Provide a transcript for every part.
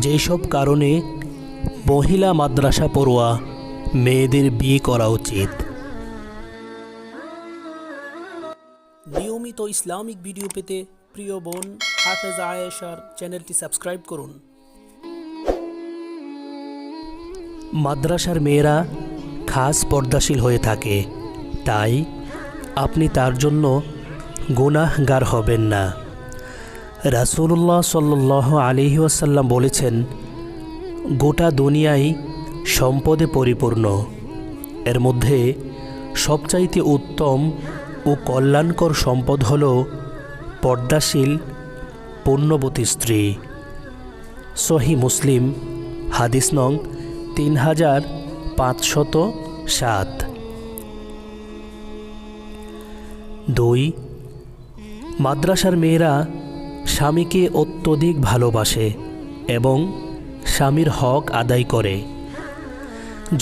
যেসব কারণে মহিলা মাদ্রাসা পড়ুয়া মেয়েদের বিয়ে করা উচিত। নিয়মিত ইসলামিক ভিডিও পেতে প্রিয় বোন হাফেজা আয়েশার চ্যানেলটি সাবস্ক্রাইব করুন। মাদ্রাসার মেয়েরা খাস পর্দাশীল হয়ে থাকে, তাই আপনি তার জন্য গুনাহগার হবেন না। রাসূলুল্লাহ সাল্লাল্লাহু আলাইহি ওয়াসাল্লাম বলেছেন, গোটা দুনিয়াই সম্পদে পরিপূর্ণ, এর মধ্যে সবচাইতে উত্তম ও কল্যাণকর সম্পদ হল পর্দাশীল পুণ্যবতী স্ত্রী। সহিহ মুসলিম হাদিস নং 3507। 2. মাদ্রাসার মেয়েরা স্বামীকে অত্যধিক ভালোবাসে এবং স্বামীর হক আদায় করে।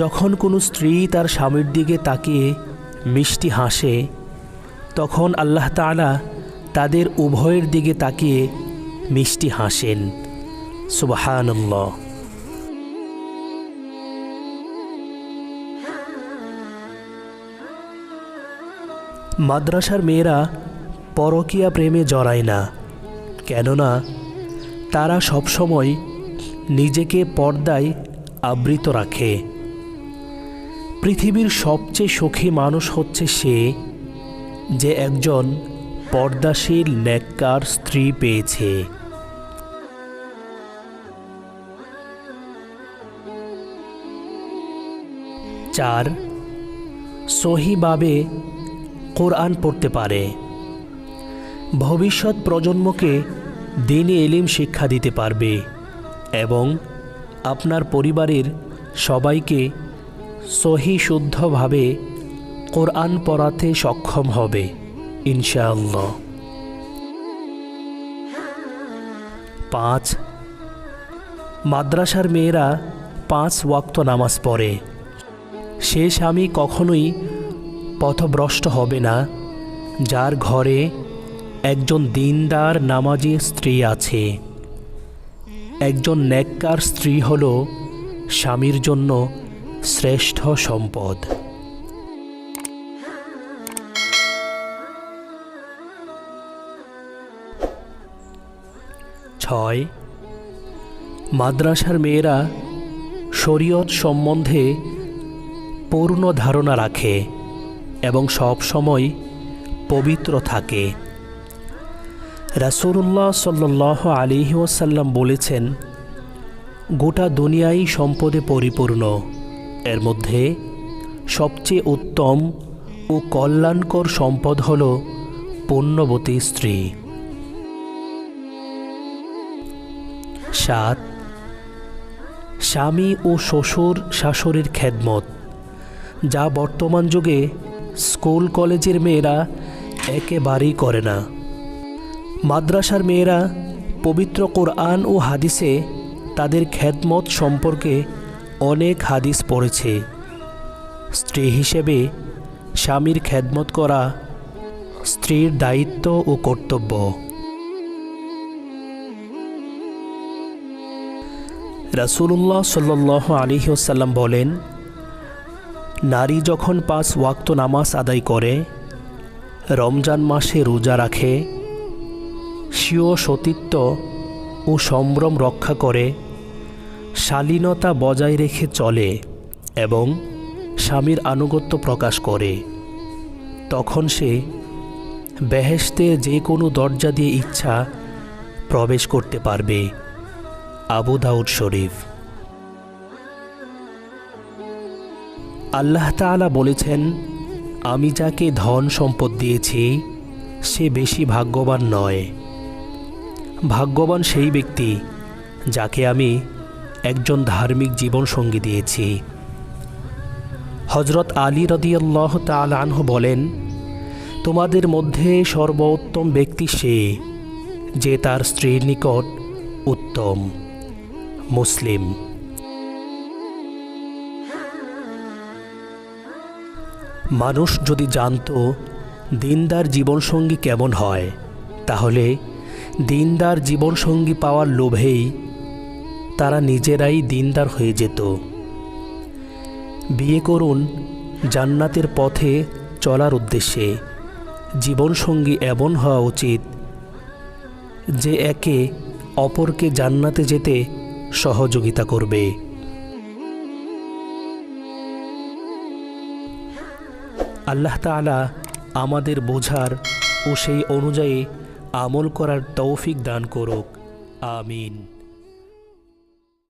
যখন কোনো স্ত্রী তার স্বামীর দিকে তাকিয়ে মিষ্টি হাসে, তখন আল্লাহ তাআলা তাদের উভয়ের দিকে তাকিয়ে মিষ্টি হাসেন। সুবহানাল্লাহ। মাদ্রাসার মেয়েরা পরকীয়া প্রেমে জড়ায় না, কেননা তারা সবসময় নিজেকে পর্দায় আবৃত রাখে। পৃথিবীর সবচেয়ে সুখী মানুষ হচ্ছে সে যে একজন পর্দাশীল নেককার স্ত্রী পেয়েছে। 4. সহিভাবে কোরআন পড়তে পারে। ভবিষ্যৎ প্রজন্মকে দ্বীনি ইলম শিক্ষা দিতে পারবে এবং আপনার পরিবারের সবাইকে সহি শুদ্ধভাবে কোরআন পড়াতে সক্ষম হবে ইনশাআল্লাহ। 5. মাদ্রাসার মেয়েরা 5 ওয়াক্ত নামাজ পড়ে। সে স্বামী কখনোই পথভ্রষ্ট হবে না যার ঘরে একজন দিনদার নামাজি স্ত্রী আছে। একজন নেককার স্ত্রী হল স্বামীর জন্য শ্রেষ্ঠ সম্পদ। 6. মাদ্রাসার মেয়েরা শরীয়ত সম্বন্ধে পূর্ণ ধারণা রাখে এবং সব সময় পবিত্র থাকে। রাসূলুল্লাহ সাল্লাল্লাহু আলাইহি ওয়াসাল্লাম বলেছেন, গোটা দুনিয়াই সম্পদে পরিপূর্ণ, এর মধ্যে সবচেয়ে উত্তম ও কল্যাণকর সম্পদ হল পুণ্যবতী স্ত্রী। 7. স্বামী ও শ্বশুর শাশুড়ির খেদমত, যা বর্তমান যুগে স্কুল কলেজের মেয়েরা একেবারেই করে না। মাদ্রাসার মেয়েরা পবিত্র কোরআন ও হাদিসে তাদের খেদমত সম্পর্কে অনেক হাদিস পড়েছে। স্ত্রী হিসেবে স্বামীর খেদমত করা স্ত্রীর দায়িত্ব ও কর্তব্য। রাসূলুল্লাহ সাল্লাল্লাহু আলাইহি ওয়াসাল্লাম বলেন, নারী যখন 5 ওয়াক্ত নামাজ আদায় করে, রমজান মাসে রোজা রাখে, স্বীয় সতীত্ব ও সম্ভ্রম রক্ষা করে, শালীনতা বজায় রেখে চলে এবং স্বামীর আনুগত্য প্রকাশ করে, তখন সে বেহেশতের যে কোনো দরজা দিয়ে ইচ্ছা প্রবেশ করতে পারবে। আবু দাউদ শরীফ। আল্লাহ তাআলা বলেছেন, আমি যাকে ধন সম্পদ দিয়েছি সে বেশি ভাগ্যবান নয়। ভাগ্যবান সেই ব্যক্তি যাকে আমি একজন ধার্মিক জীবনসঙ্গী দিয়েছি। হযরত আলী রাদিয়াল্লাহু তাআলা আনহু বলেন, তোমাদের মধ্যে সর্বোত্তম ব্যক্তি সে যে তার স্ত্রীর নিকট উত্তম। মুসলিম। মানুষ যদি জানত দিনদার জীবনসঙ্গী কেমন হয়, তাহলে দিনদার জীবনসঙ্গী পাওয়ার লোভেই তারা নিজেরাই দিনদার হয়ে যেত। বিয়ে করুন জান্নাতের পথে চলার উদ্দেশ্যে। জীবনসঙ্গী এমন হওয়া উচিত যে একে অপরকে জান্নাতে যেতে সহযোগিতা করবে। আল্লাহ তাআলা আমাদের বোঝার ও সেই অনুযায়ী আমল করার তৌফিক দান করুক। আমিন।